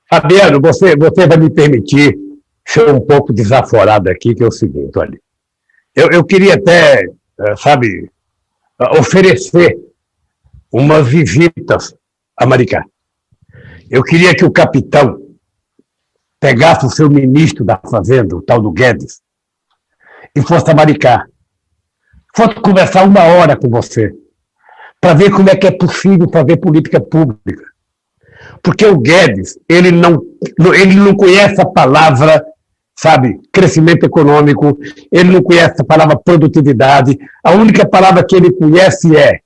Fabiano, você vai me permitir ser um pouco desaforado aqui, que é o seguinte, olha. Eu queria até, sabe, oferecer umas visitas a Maricá. Eu queria que o capitão pegasse o seu ministro da Fazenda, o tal do Guedes, e fosse a Maricá. Fosse conversar 1 hora com você, para ver como é que é possível fazer política pública. Porque o Guedes, ele não conhece a palavra, sabe, crescimento econômico, ele não conhece a palavra produtividade, a única palavra que ele conhece é,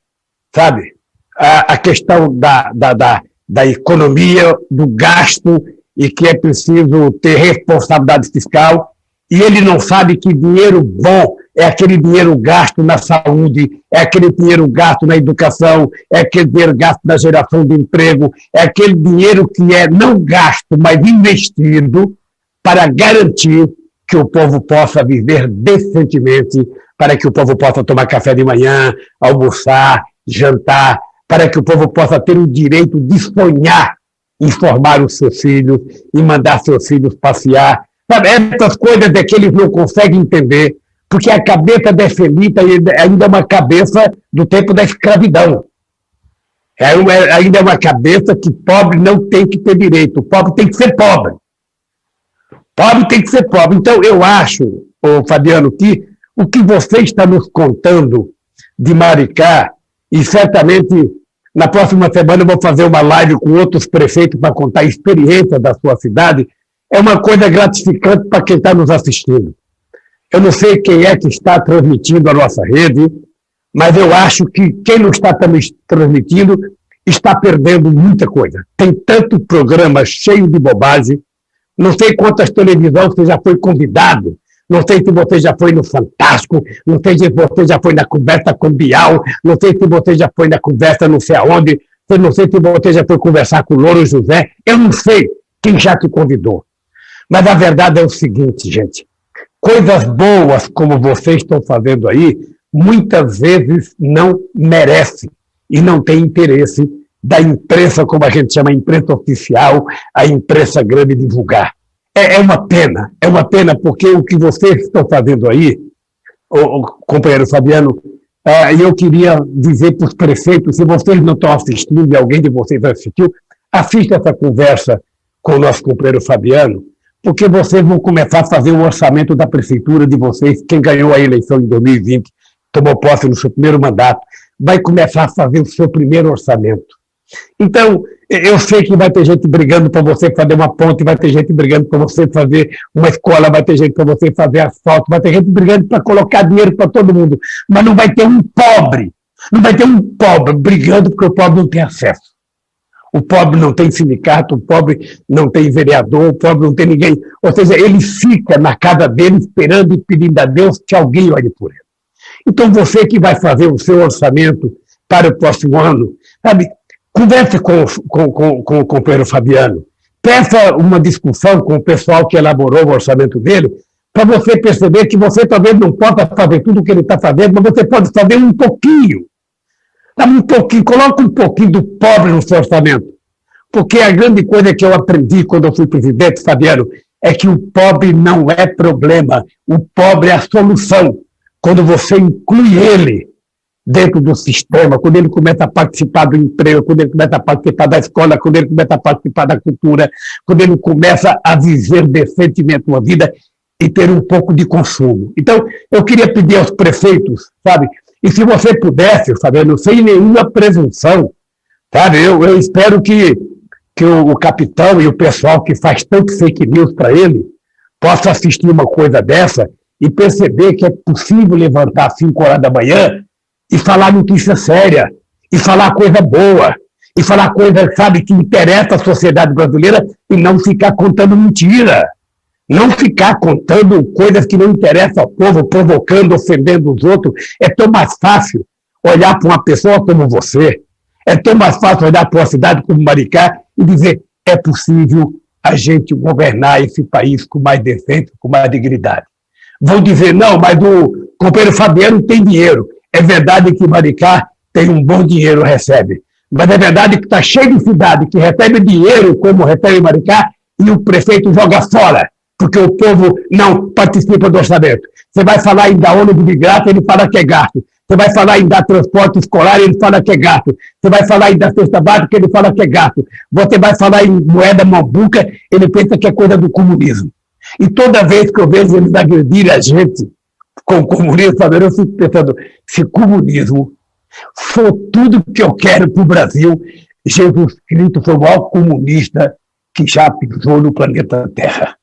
sabe, a questão da economia, do gasto, e que é preciso ter responsabilidade fiscal, e ele não sabe que dinheiro bom é aquele dinheiro gasto na saúde, é aquele dinheiro gasto na educação, é aquele dinheiro gasto na geração de emprego, é aquele dinheiro que é não gasto, mas investido para garantir que o povo possa viver decentemente, para que o povo possa tomar café de manhã, almoçar, jantar, para que o povo possa ter o direito de sonhar em formar os seus filhos, em mandar seus filhos passear. Sabe, essas coisas é que eles não conseguem entender, porque a cabeça dessa elite ainda é uma cabeça do tempo da escravidão. Ainda é uma cabeça que pobre não tem que ter direito, o pobre tem que ser pobre. Pobre tem que ser pobre. Então, eu acho, Fabiano, que o que você está nos contando de Maricá, e certamente na próxima semana eu vou fazer uma live com outros prefeitos para contar a experiência da sua cidade, é uma coisa gratificante para quem está nos assistindo. Eu não sei quem é que está transmitindo a nossa rede, mas eu acho que quem não está transmitindo está perdendo muita coisa. Tem tanto programa cheio de bobagem, não sei quantas televisões você já foi convidado, não sei se você já foi no Fantástico, não sei se você já foi na conversa com Bial, não sei se você já foi na conversa não sei aonde, não sei se você já foi conversar com o Louro José, eu não sei quem já te convidou. Mas a verdade é o seguinte, gente, coisas boas como vocês estão fazendo aí, muitas vezes não merecem e não tem interesse da imprensa, como a gente chama, a imprensa oficial, a imprensa grande divulgar. É uma pena, porque o que vocês estão fazendo aí, o companheiro Fabiano, eu queria dizer para os prefeitos, se vocês não estão assistindo e alguém de vocês assistiu, assista essa conversa com o nosso companheiro Fabiano, porque vocês vão começar a fazer o orçamento da prefeitura de vocês, quem ganhou a eleição em 2020, tomou posse no seu primeiro mandato, vai começar a fazer o seu primeiro orçamento. Então, eu sei que vai ter gente brigando para você fazer uma ponte, vai ter gente brigando para você fazer uma escola, vai ter gente para você fazer asfalto, vai ter gente brigando para colocar dinheiro para todo mundo, mas não vai ter um pobre, brigando porque o pobre não tem acesso. O pobre não tem sindicato, o pobre não tem vereador, o pobre não tem ninguém. Ou seja, ele fica na casa dele esperando e pedindo a Deus que alguém olhe por ele. Então, você que vai fazer o seu orçamento para o próximo ano, sabe, converse com o companheiro Fabiano, peça uma discussão com o pessoal que elaborou o orçamento dele, para você perceber que você talvez não possa fazer tudo o que ele está fazendo, mas você pode fazer um pouquinho. Um pouquinho, coloca um pouquinho do pobre no seu orçamento. Porque a grande coisa que eu aprendi quando eu fui presidente, Fabiano, é que o pobre não é problema, o pobre é a solução. Quando você inclui ele dentro do sistema, quando ele começa a participar do emprego, quando ele começa a participar da escola, quando ele começa a participar da cultura, quando ele começa a viver decentemente uma vida e ter um pouco de consumo. Então, eu queria pedir aos prefeitos, sabe, e se você pudesse, Fabiano, sem nenhuma presunção, sabe, eu espero que o capitão e o pessoal que faz tanto fake news para ele possa assistir uma coisa dessa e perceber que é possível levantar às 5 horas da manhã e falar notícia séria, e falar coisa boa, e falar coisa, sabe, que interessa à sociedade brasileira e não ficar contando mentira. Não ficar contando coisas que não interessam ao povo, provocando, ofendendo os outros. É tão mais fácil olhar para uma pessoa como você, é tão mais fácil olhar para uma cidade como Maricá e dizer, é possível a gente governar esse país com mais decência, com mais dignidade. Vão dizer, não, mas o companheiro Fabiano tem dinheiro. É verdade que Maricá tem um bom dinheiro, recebe. Mas é verdade que está cheio de cidade que recebe dinheiro, como recebe Maricá, e o prefeito joga fora, porque o povo não participa do orçamento. Você vai falar em dar ônibus de graça, ele fala que é gasto. Você vai falar em dar transporte escolar, ele fala que é gasto. Você vai falar em dar cesta básica, ele fala que é gasto. Você vai falar em moeda mambuca, ele pensa que é coisa do comunismo. E toda vez que eu vejo eles agredirem a gente com o comunismo, eu fico pensando, se comunismo for tudo que eu quero para o Brasil, Jesus Cristo foi o maior comunista que já pisou no planeta Terra.